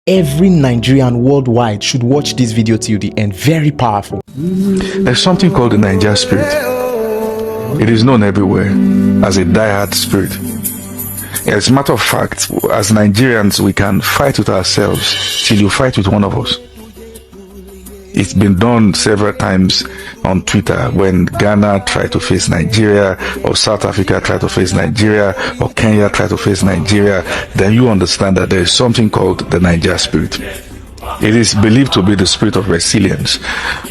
Every Nigerian worldwide should watch this video till the end. Very powerful. There's something called the Naija spirit. It is known everywhere as a die-hard spirit. As a matter of fact, as Nigerians, we can fight with ourselves till you fight with one of us. It's been done several times on Twitter when Ghana tried to face Nigeria, or South Africa tried to face Nigeria, or Kenya tried to face Nigeria. Then you understand that there is something called the Naija spirit. It is believed to be the spirit of resilience.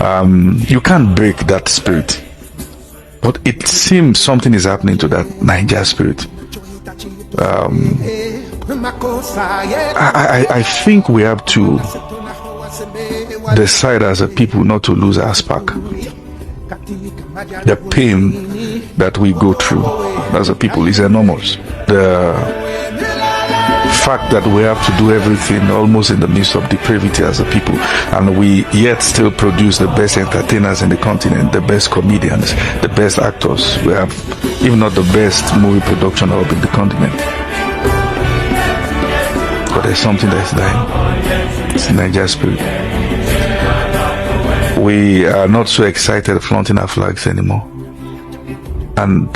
You can't break that spirit. But it seems something is happening to that Naija spirit. I think we have to decide as a people not to lose our spark. The pain that we go through as a people is enormous. The fact that we have to do everything almost in the midst of depravity as a people, and we yet still produce the best entertainers in the continent, the best comedians, the best actors. We have, if not the best movie production hub in the continent. But there's something that's dying. It's the Naija spirit. We are not so excited flaunting our flags anymore. And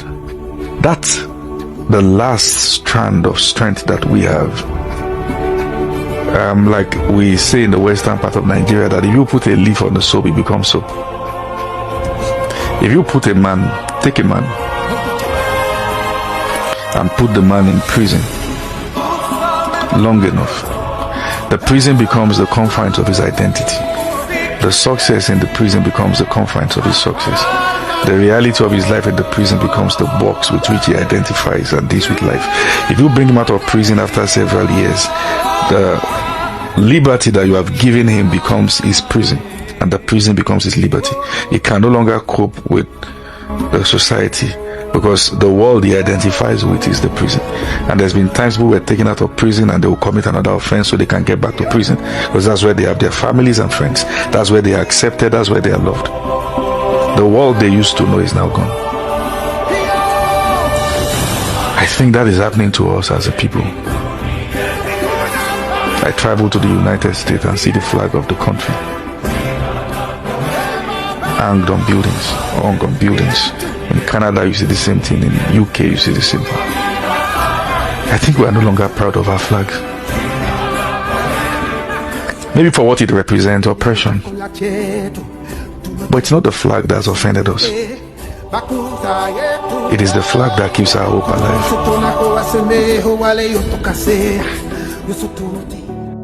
that's the last strand of strength that we have. Like we say in the western part of Nigeria, that if you put a leaf on the soap, it becomes soap. If you put a man, take a man, and put the man in prison long enough, the prison becomes the confines of his identity. The success in the prison becomes the confines of his success. The reality of his life in the prison becomes the box with which he identifies and deals with life. If you bring him out of prison after several years, the liberty that you have given him becomes his prison, and the prison becomes his liberty. He can no longer cope with the society, because the world he identifies with is the prison. And there's been times people were taken out of prison and they will commit another offense so they can get back to prison, because that's where they have their families and friends. That's where they are accepted. That's where they are loved. The world they used to know is now gone. I think that is happening to us as a people. I travel to the United States and see the flag of the country hanged on buildings, hung on buildings. In Canada, you see the same thing. In UK, you see the same thing. I think we are no longer proud of our flag. Maybe for what it represents, oppression. But it's not the flag that's offended us. It is the flag that keeps our hope alive.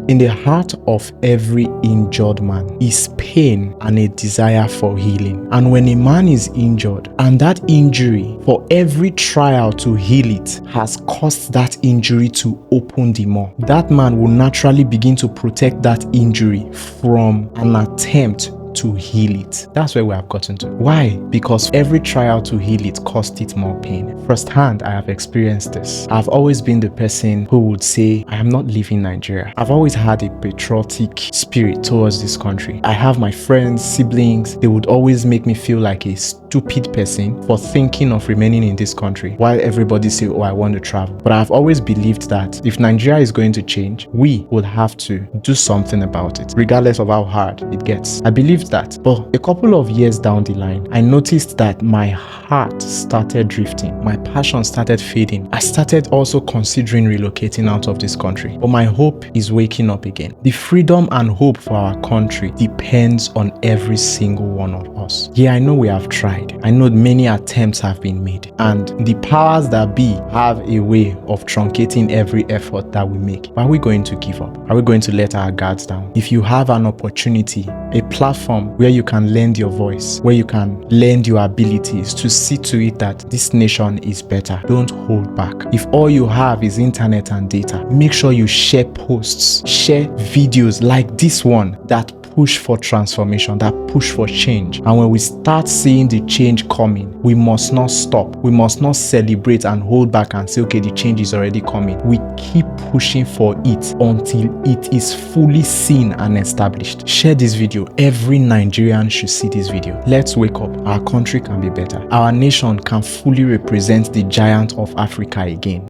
In the heart of every injured man is pain and a desire for healing. And when a man is injured, and that injury, for every trial to heal it, has caused that injury to open the more, that man will naturally begin to protect that injury from an attempt to heal it. That's where we have gotten to. Why? Because every trial to heal it cost it more pain. Firsthand, I have experienced this. I've always been the person who would say, I am not leaving Nigeria. I've always had a patriotic spirit towards this country. I have my friends, siblings, they would always make me feel like a stupid person for thinking of remaining in this country, while everybody say, oh, I want to travel. But I've always believed that if Nigeria is going to change, we will have to do something about it, regardless of how hard it gets. I believe that. But a couple of years down the line, I noticed that my heart started drifting. My passion started fading. I started also considering relocating out of this country. But my hope is waking up again. The freedom and hope for our country depends on every single one of us. Yeah, I know we have tried. I know many attempts have been made. And the powers that be have a way of truncating every effort that we make. But are we going to give up? Are we going to let our guards down? If you have an opportunity, a platform where you can lend your voice, where you can lend your abilities to see to it that this nation is better, don't hold back. If all you have is internet and data, make sure you share posts, share videos like this one that push for transformation, that push for change. And when we start seeing the change coming, we must not stop. We must not celebrate and hold back and say, okay, the change is already coming. We keep pushing for it until it is fully seen and established. Share this video. Every Nigerian should see this video. Let's wake up. Our country can be better. Our nation can fully represent the giant of Africa again.